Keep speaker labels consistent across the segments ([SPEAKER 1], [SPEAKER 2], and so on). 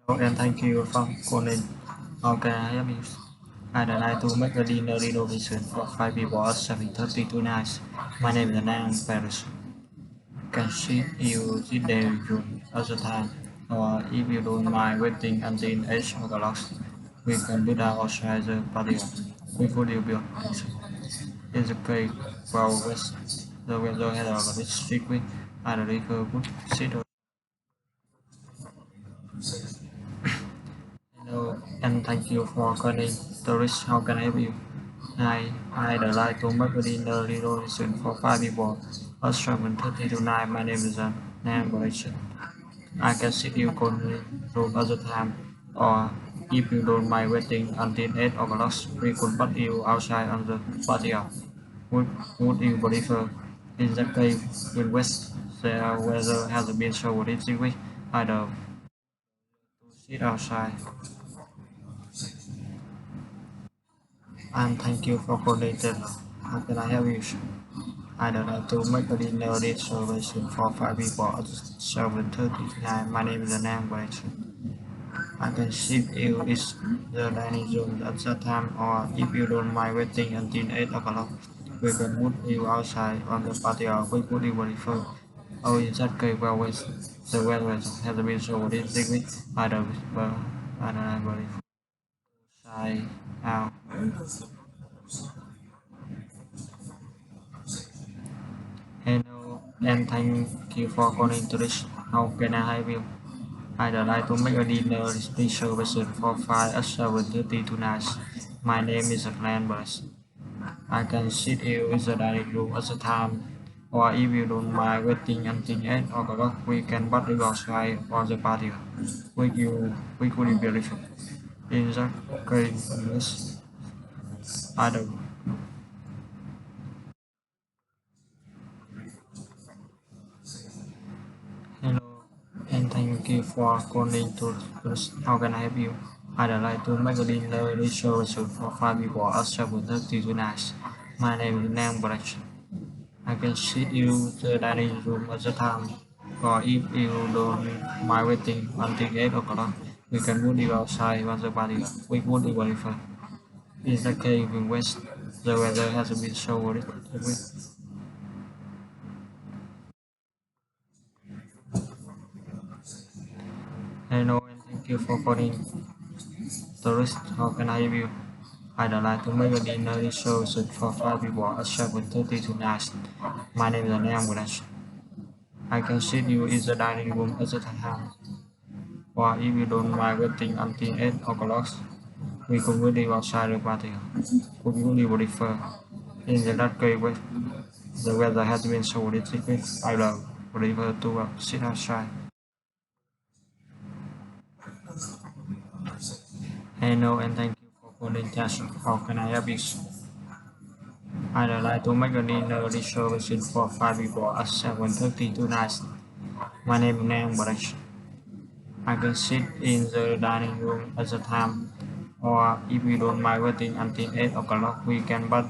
[SPEAKER 1] And thank you for calling. How can I help you? I'd like to make a dinner reservation for 5 people at 7:30 tonight. My name is Nan Paris. Can see you sit there room at the time, or if you don't mind waiting until 8 o'clock, we can do that outside the patio. We could you build it's okay for west. The weather had a bit strictly. I'd prefer good sit. Hello, and thank you for calling. Tourist, how can I help you? I'd like to make a dinner reservation for 5 people at 7:30 tonight. My name is Nam Collection. I can sit you cold room at the time, or if you don't mind waiting until 8 o'clock, we could put you outside on the patio. Would, would you prefer? In that case, in West, the weather has been so this week. Either to sit outside. And thank you for coordinating. How can I help you? I'd like to make a dinner reservation for 5 people at 7:30 tonight. My name is Nam Collection. I can sit you is the dining room at that time, or if you don't mind waiting until 8 o'clock, we can put you outside on the patio. We put you prefer. Oh, in that case, well, the weather has been so this week. I don't know, outside out. Hello, and thank you for calling to this. How can I help you? I'd like to make a dinner reservation for 5 at 7:30 tonight. My name is Glenn Burns. I can sit you in the dining room at the time, or if you don't mind waiting until 8 o'clock, we can put you outside on the patio. We could be beautiful. In that case, I don't. Hello, and thank you for calling to us. How can I help you? I'd like to make a dinner reservation for 5 people at 7:30 tonight. My name is Nam Brach. I can sit you in the dining room at the time, or if you don't mind waiting until 8 o'clock, we can put you outside on the patio. We would be Wi-Fi. In the cave in West, the weather has been so worried. Hello, and thank you for calling. Tourist, how can I help you? I'd like to make a dinner reservation for 5 people at 7:30 tonight. My name is Anam Gunash. I can sit you in the dining room at the time, or if you don't mind waiting until 8 o'clock, we could really outside the party. Could you really prefer? In that case, the weather has been so ridiculous, I love prefer to sit outside. Hello, and thank you for calling Jason. How can I help you? I'd like to make a dinner reservation for 5 people at 7:30 tonight. My name is Nam Barash. I can sit in the dining room at the time, or if you don't mind waiting until 8 o'clock, we can but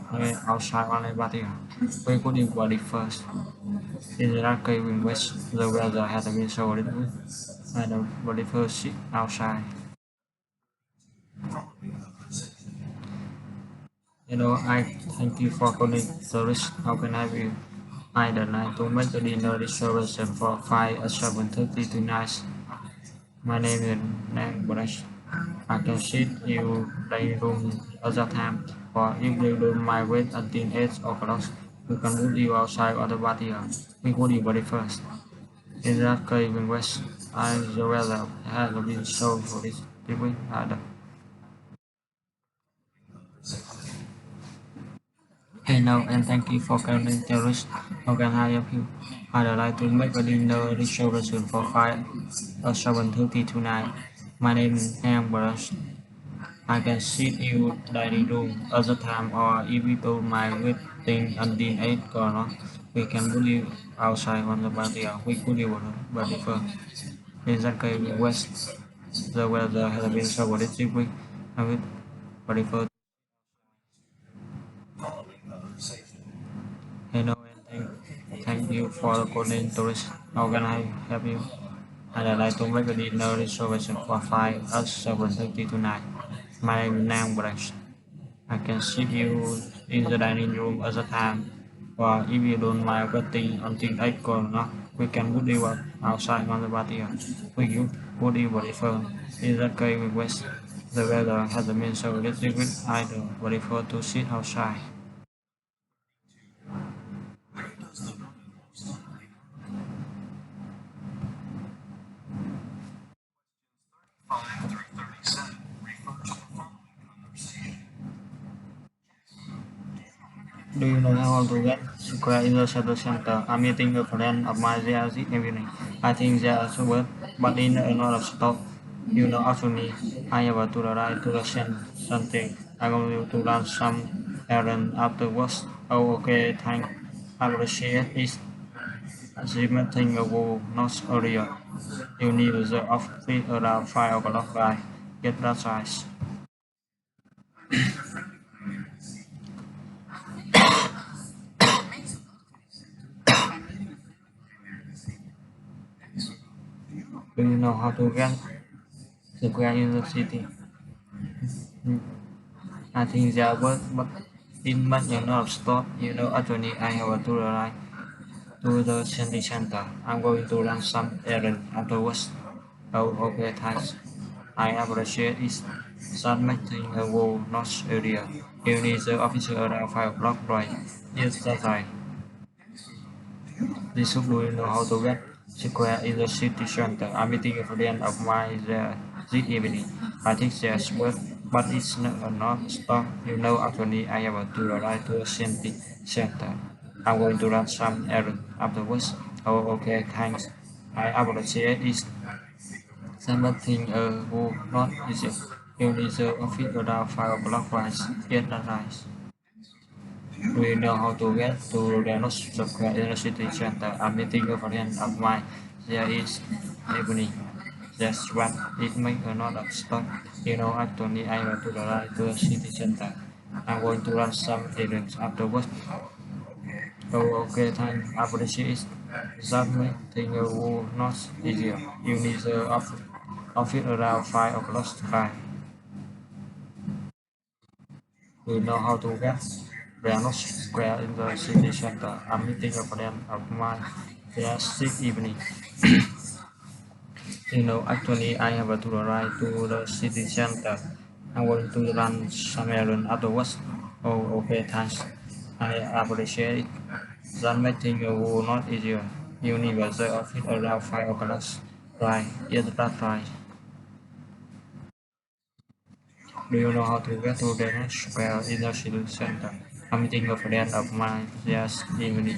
[SPEAKER 1] outside on a patio. We could equally first. In that case, we wish the weather has been so little. I don't really first sit outside. I thank you for calling tourist. How can I help you? I'd like to make a dinner reservation for 5 at 7:30 tonight. My name is Nam Barash. I can sit you dining room at that time, or if you don't mind wait until 8 o'clock, we can put you outside on the patio. We could you body first. In that case, in West, I the weather has been so for this week. Hello, and thank you for calling Terrace. How can I help you? I'd like to make a dinner reservation for 5 at 7:30 tonight. My name is Ambrose. I can sit you dining room at the time, or if you don't mind waiting until 8 o'clock, we can put you outside on the patio. We could you but prefer. In that case, in West, the weather has been so this week. I would prefer. Hello, and thank you for calling tourist. How can I help you? I'd like to make a dinner reservation for 5 at 7:30 tonight. My name is Nang Branch. I can sit you in the dining room at the time, or if you don't mind waiting until 8 o'clock, we can put you up outside on the patio. Would you prefer? In that case, we west. The weather has been so little good, I do prefer to sit outside. Do you know how to get square in the center? I'm meeting a friend of mine there this evening. I think they are work, but in another stop. You know, actually, I have to ride to the center. I'm going to run some errand afterwards. Oh, okay, thanks. I appreciate it. Submitting a will not earlier. You need the office around 5 o'clock, right? Get that size. Do you know how to get square in the city? I think they work, but in much enough stop, you know, actually I have to ride to the city center. I'm going to run some errand afterwards. Oh, okay, thanks. I appreciate it. Submitting a will not earlier. You need the officer around 5 o'clock, right? Yes, that's right. This should do you know how to get square in the city center. I'm meeting a friend of mine there this evening. I think there's work, but it's not stop. You know, actually, I have to arrive to the city center. I'm going to run some errand afterwards. Oh, okay, thanks. I appreciate it. Something who not easy. You need the office around 5 o'clock, right? Yes, that's right. We know how to get to the Square University Center. I'm meeting a friend of mine. There is evening. That's what it makes a lot of stop. You know, actually, I want to ride to the city center. I'm going to run some errands afterwards. Oh, okay, thanks. I appreciate it. That makes things not easier. You need the office around 5 o'clock. Right. We know how to get Reynolds Square in the city center. I'm meeting a friend of mine there this evening. You know, actually, I have to ride to the city center. I'm going to run some errand afterwards. Oh, okay, thanks. I appreciate it. That makes things not easier. You need the office around 5 o'clock. Right, yes, that's right. Do you know how to get to the next square in the city center? I'm meeting a friend of mine this evening.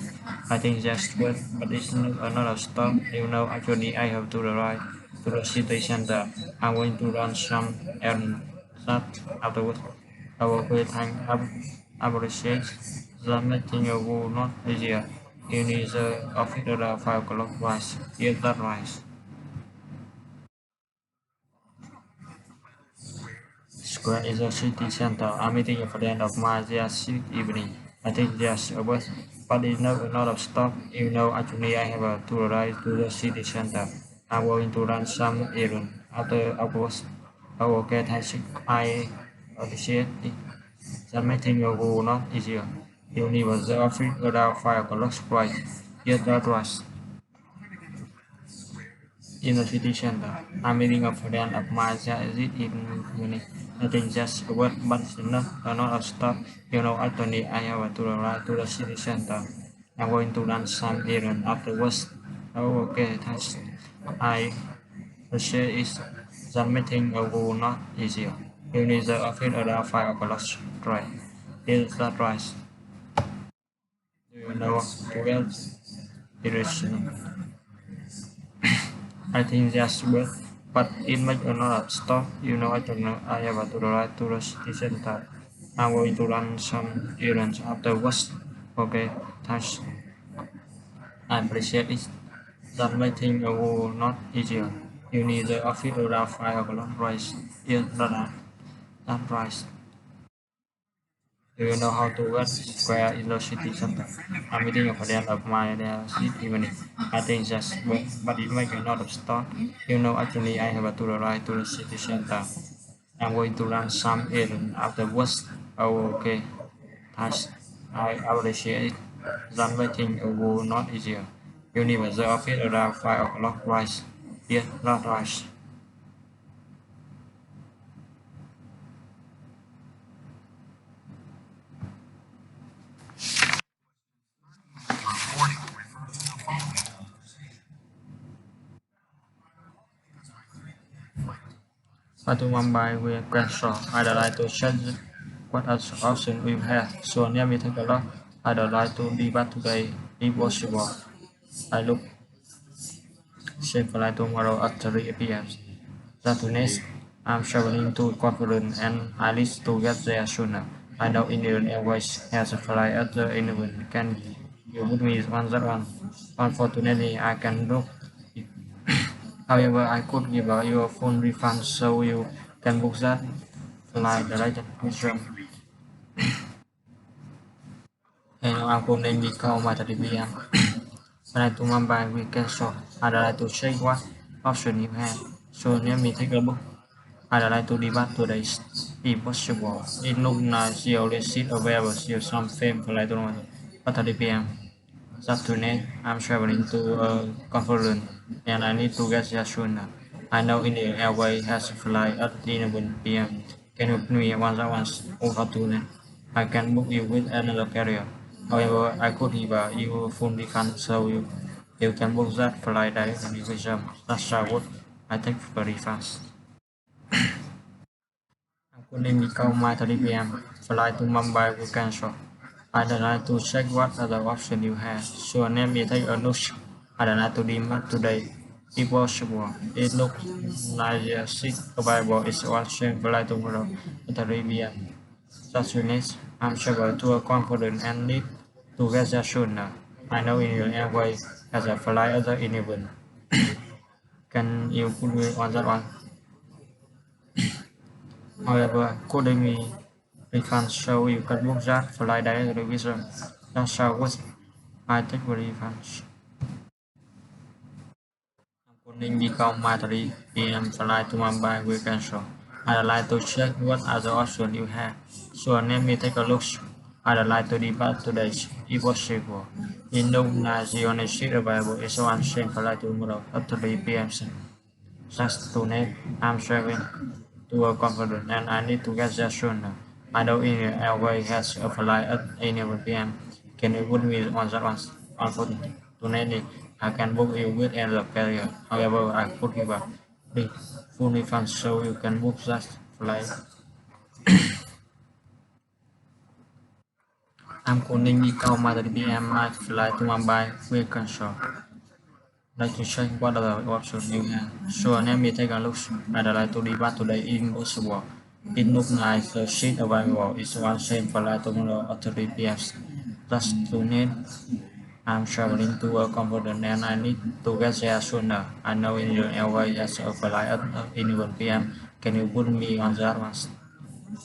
[SPEAKER 1] I think that's good, but it's not another stop. You know, actually, I have to arrive to the city center. I'm going to run some errands that afterwards. I will quit and appreciate the meeting will not easier. You need the office at 5 o'clock, right? Yes, that's right. Square is a city center. I'm meeting a friend of mine this evening. I think there's a bus, but it's not a lot of stop. You know, actually, I have a tour ride to the city center. I'm going to run some errand after hours. Oh, okay, thanks. I appreciate it. That meeting will not easier. You need the office around 5 o'clock, right? Yes, that's right. In the city center. I'm meeting a friend of mine that is in Munich. I think just a word, but it's not a stop. You know, actually, I have to ride to the city center. I'm going to run some errand afterwards. Oh, okay, thanks. I appreciate it. That meeting will not easier. You need the office around 5 o'clock, right? Is that right? Do you know what else? I think that's good, but it makes a lot of stuff. You know, I don't know. I have to ride to the city center. I'm going to run some errands afterwards. Okay, thanks. I appreciate it. That makes things not easier. You need the office around 5 o'clock, right? Yes, that's right. Do you know how to get square in the city center? I'm meeting a friend of mine this evening. I think just but it might not have start. You know, actually, I have to ride to the city center. I'm going to run some errand afterwards. Oh, okay. Thanks. I appreciate it. Then waiting will not easier. You leave the office around 5 o'clock, right? Yes, not right. To Mumbai with Crenshaw. I'd like to check what option we have. So near me take a look. I'd like to be back today if possible. I look same flight tomorrow at 3 p.m. That next, I'm traveling to Conference and I need to get there sooner. I know Indian Airways has a flight at the 11. Can you put me on that one? Unfortunately, I can book it. However, I could give you a full refund so you can book that flight directly with them. And I'm going to call my 3 p.m. When I to Mumbai, we cancel. I'd like to check what option you have. So let me take a look. I'd like to debate today if possible. It looks like you already sit available you some fame for later on at 3 p.m. Saturday, I'm traveling to a conference and I need to get there sooner. I know Indian Airways has a flight at 11 p.m. Can you put me once over tonight? I can book you with another carrier. However, I could give you a full refund so you can book that flight directly with them. That's what I think very fast. Couldn't become my 3 p.m. Flight to Mumbai will cancel. I'd like to check what other options you have. So let me take a look. I'd like to demand today. If possible, it looks like the seat available is one same flight tomorrow at 3 p.m. That's next. I'm travel to a conference and need to get there sooner. I know Indian Airways has a flight at the 11. Can you put me on that one? However, coding me refund show you can book that flight directly with them. That's how what I take the refunds. Coding become my 3 p.m. flight to Mumbai will cancel. I'd like to check what other options you have. So let me take a look. I'd like to depart today if possible. In Lugna, the only seat available is one same flight tomorrow at 3 p.m. Just tonight, I'm traveling to a conference and I need to get there sooner. I know Indian Airways has a flight at 11 p.m. Can you put me on that one? Unfortunately, I can book you with another carrier. However, I could give a the full refund so you can book that flight. I'm calling the my 3 p.m. My flight to Mumbai will cancel. Like to check what other options you have. So let me take a look. I'd like to debate today if possible. It looks like the seat available is one same flight tomorrow at 3 p.m. That's too late. I'm traveling to a conference and I need to get there sooner. I know Indian Airways has a flight at 11 p.m. Can you put me on that one?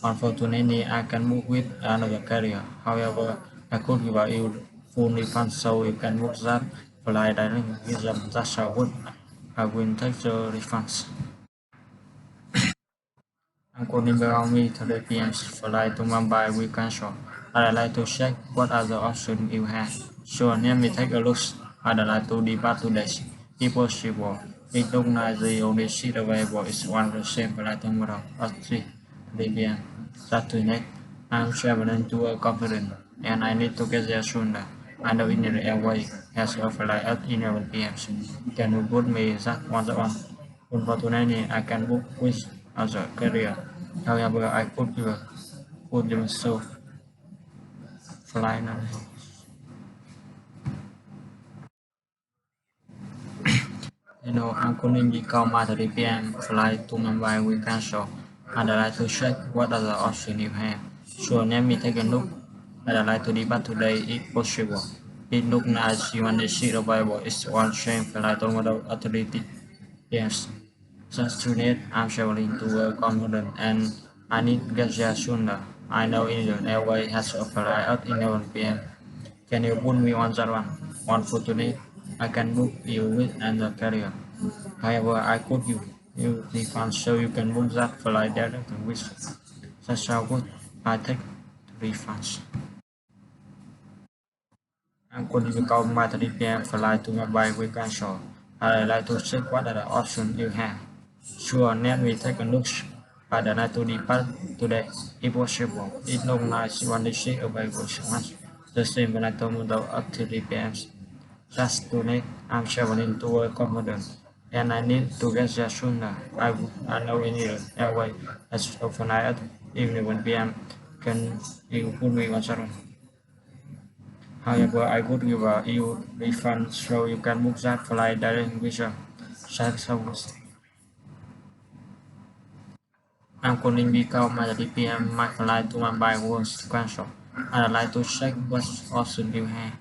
[SPEAKER 1] Unfortunately, I can book with another carrier. However, I could give you full refund so you can book that flight directly with them. That's how good. I will take the refunds. I'm calling around me 3 p.m. flight to Mumbai will cancel. I'd like to check what other options you have. So let me take a look. I'd like to depart today if possible. It looks like the only seat available is one the same flight tomorrow at 3 p.m. Saturday. I'm traveling to a conference and I need to get there sooner. I know Indian Airways has a flight at 11 p.m. Can you put me that one? Unfortunately, I can book with other carrier. However, I put them so fly now. I'm calling because my 3 p.m. flight to Mumbai will cancel. I'd like to check what other options you have. So let me take a look. I'd like to depart today if possible. It looks like you want the seat available is one train flight tomorrow at 3 p.m. Just today, I'm traveling to a conference and I need to get there sooner. I know Indian Airways has a flight at 11 p.m. Can you put me on that one? One for today. I can book you with another carrier. However, I could you refund so you can book that flight directly with that's how good. I take the refunds. I'm calling because my 3 p.m. flight to Mumbai will cancel. I'd like to check what other options you have. Sure, let me take a look. I'd like to depart today, if possible. It's not nice when they say available so much. The same when I told me at 3 p.m. Just tonight, I'm traveling to work confident, and I need to get there sooner. I know in here, airway, as overnight at evening 1 p.m. Can you put me on sorry? However, I would give you refund so you can book that flight direct with a self service. I'm calling because my 3 p.m. my flight to Mumbai was cancelled. I'd like to check what option you have.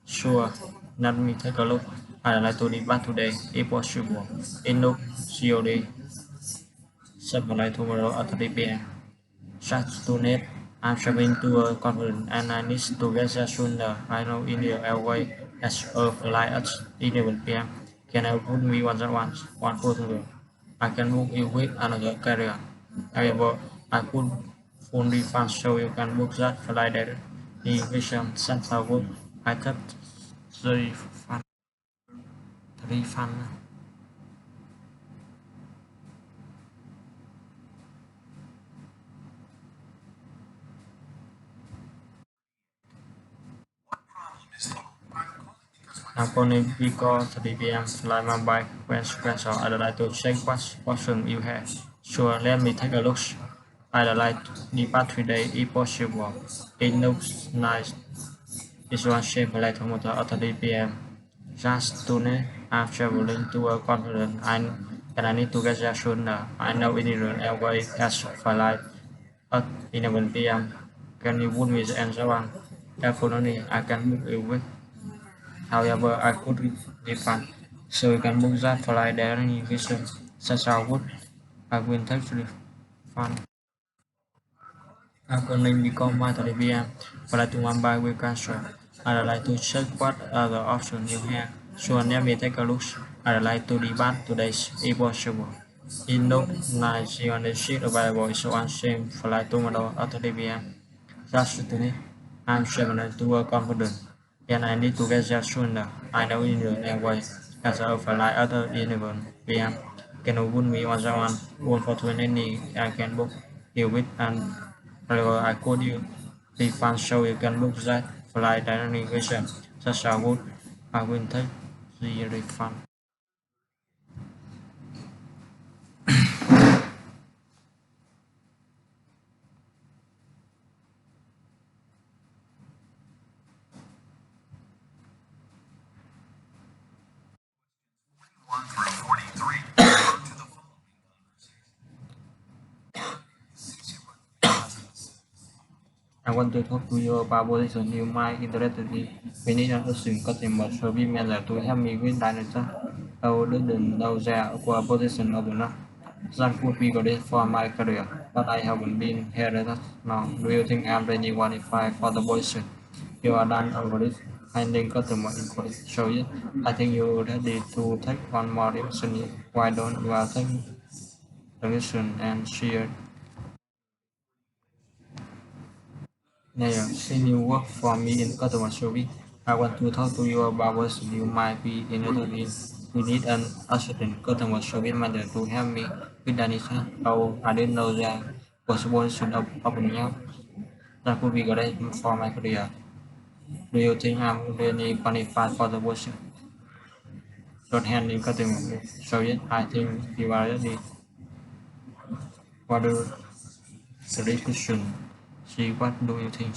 [SPEAKER 1] Sure, let me take a look. I'd like to depart today, if possible. In look, COD, subflight tomorrow at 3 p.m. Just tonight, I'm traveling to a conference and I need to get there sooner. I know Indian Airways has a flight at 11 p.m. Can I book me one for tomorrow? I can book you with another carrier. However, I could phone refund so you can book that flight there. The vision center would I kept the refund. I'm calling because 3 p.m. flight Mumbai when cancel. I'd like to check what option you have. Sure, let me take a look. I'd like to depart today if possible. It looks nice. It's one shape flight motor at 3 p.m. Just tonight, I'm traveling to a conference and I need to get there sooner. I know Indian Airways has a flight at 11 p.m. Can you put me the answer one? Definitely, I can book you with. However, I could refund, so you can book that flight there in vision. Such I would. I will take the refund. I'm calling because my 3 p.m. flight to Mumbai will cancel. I'd like to check what other options you have. So let me take a look. I'd like to depart today if possible. It looks nice on the sheet available is on same flight tomorrow at 3 p.m. Just today, I'm traveling to work confident, and I need to get there sooner. I know Indian Airways has a flight at 11 p.m. Can you put me on that one for 20? I can book you with and I could you refund so you can book that flight directly with them. Such a good, I will take the refund. I want to talk to you about position you might interested in. We need an assume customer service manager to help me with dinosaur. How didn't know there for position of enough. That could be good for my career, but I haven't been here that long. Do you think I'm really qualified for the position? You are done over it. Handling customer inquiries. So yeah, I think you're ready to take one more position. Why don't you take the position and share? Yeah, since you work for me in customer service, I want to talk to you about what you might be interested in. We need an assistant customer service manager to help me with Danisha. Oh, I didn't know there was a position opening up. That could be great for my career. Do you think I'm really qualified for the position? Don't handling customer service. I think you are ready for the discussion. See, what do you think?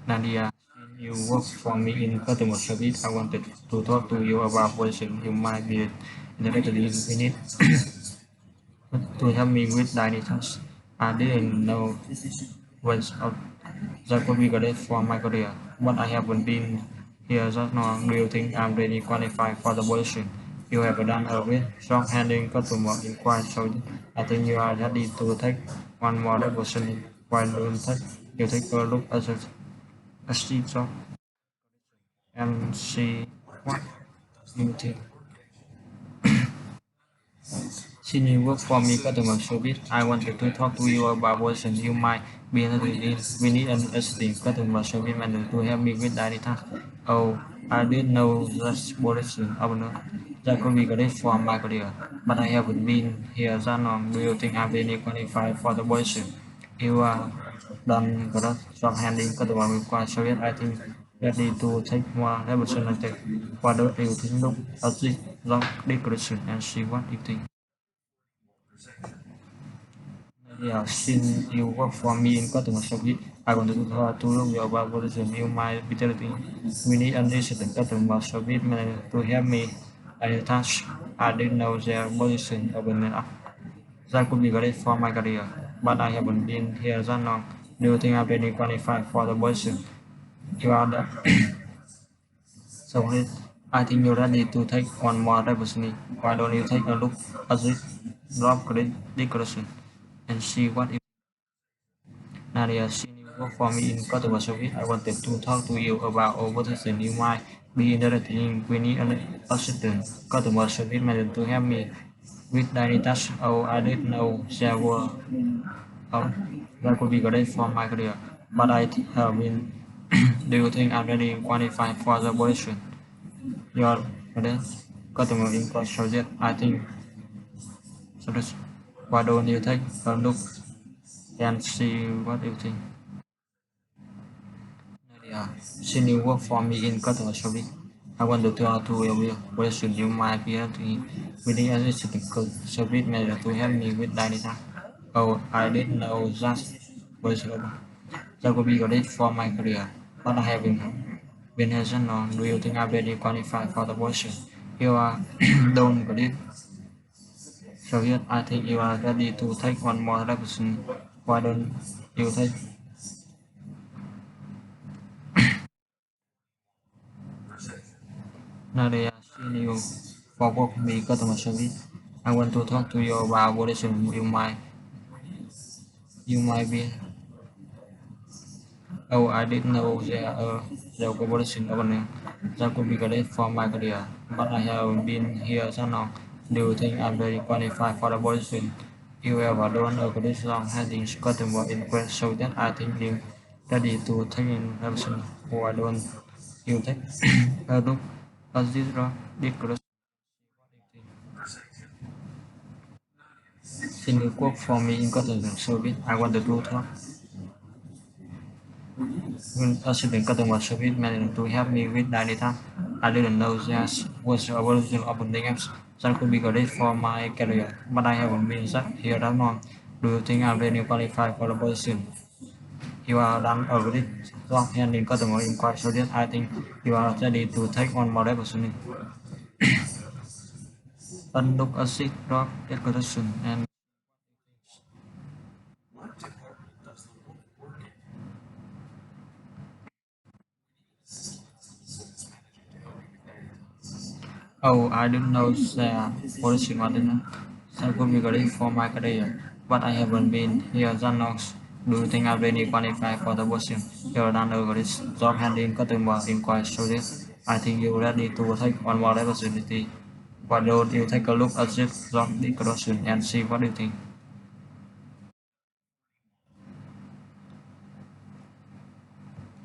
[SPEAKER 1] Nadia, you work for me in customer service. I wanted to talk to you about position you might be interested in. We need to help me with daily tasks. I didn't know what's up. That could be great for my career, but I haven't been here just now. Do you think I'm really qualified for the position? You have done a great handling customer inquiries, so I think you are ready to take one more position. Why don't you take a look at the job and see what you think? Since you work for me customer service, I wanted to talk to you about version you might be interested in. We need an assistant customer service manager to help me with daily tasks. Oh, I didn't know that position opener. That could be great for my career, but I haven't been here that long. Do you think I'm really qualified for the position? You are done good job handling customer require service. I think ready to take more responsibility. What do you think? Look at this job description and see what you think. Yeah, since you work for me in customer service, I want to know you about what is you might be telling. We need an assistant customer service manager to help me I task. I didn't know their position open up. That could be great for my career, but I haven't been here that long. Do you think I'm really qualified for the position? You are the so I think you're ready to take one more opportunity. Why don't you take a look at this job description and see what Nadia, since you work for me in customer service, I wanted to talk to you about a position you might be interested in. We need an assistant customer service manager to help me with daily tasks. Oh, I didn't know there were oh, that could be great for my career, but I have been. Do you think I'm really qualified for the position? Your customer in customer service, I think so. Why don't you take a look and see what you think? Yeah, since you work for me in customer service, I wanted to ask you question you might be able to with the assistant service manager to help me with daily tasks. Oh, I didn't know that was that would be great for my career, but I haven't been here so long. Do you think I'm ready qualified for the position? You are don't believe so yet. I think you are ready to take one more position. Why don't you take Nadia, seen you for work me customer service. I want to talk to you about what is you might be. Oh, I didn't know there was position opening. That could be great for my career, but I have been here so long. Do you think I'm very qualified for the position? You ever done a good long handling customer inquiry so that I think you ready to take in action. Why don't you take a look at this Since you work for me in customer service, I want to talk with assistant customer service manager to help me with daily tasks. I didn't know there was a version of the games that could be great for my career, but I haven't been set here that long. Do you think I'm really qualified for the position? You are done a great job handling customer inquiry service. I think you are ready to take on more opportunity. Unlock assist drop decoration and oh, I don't know the policy Martin. That could be great for my career, but I haven't been here that long. Do you think I'm really qualified for the position? You're done a great job handling customer inquiry service. I think you're ready to take on more opportunity. Why don't you take a look at this job description and see what you think?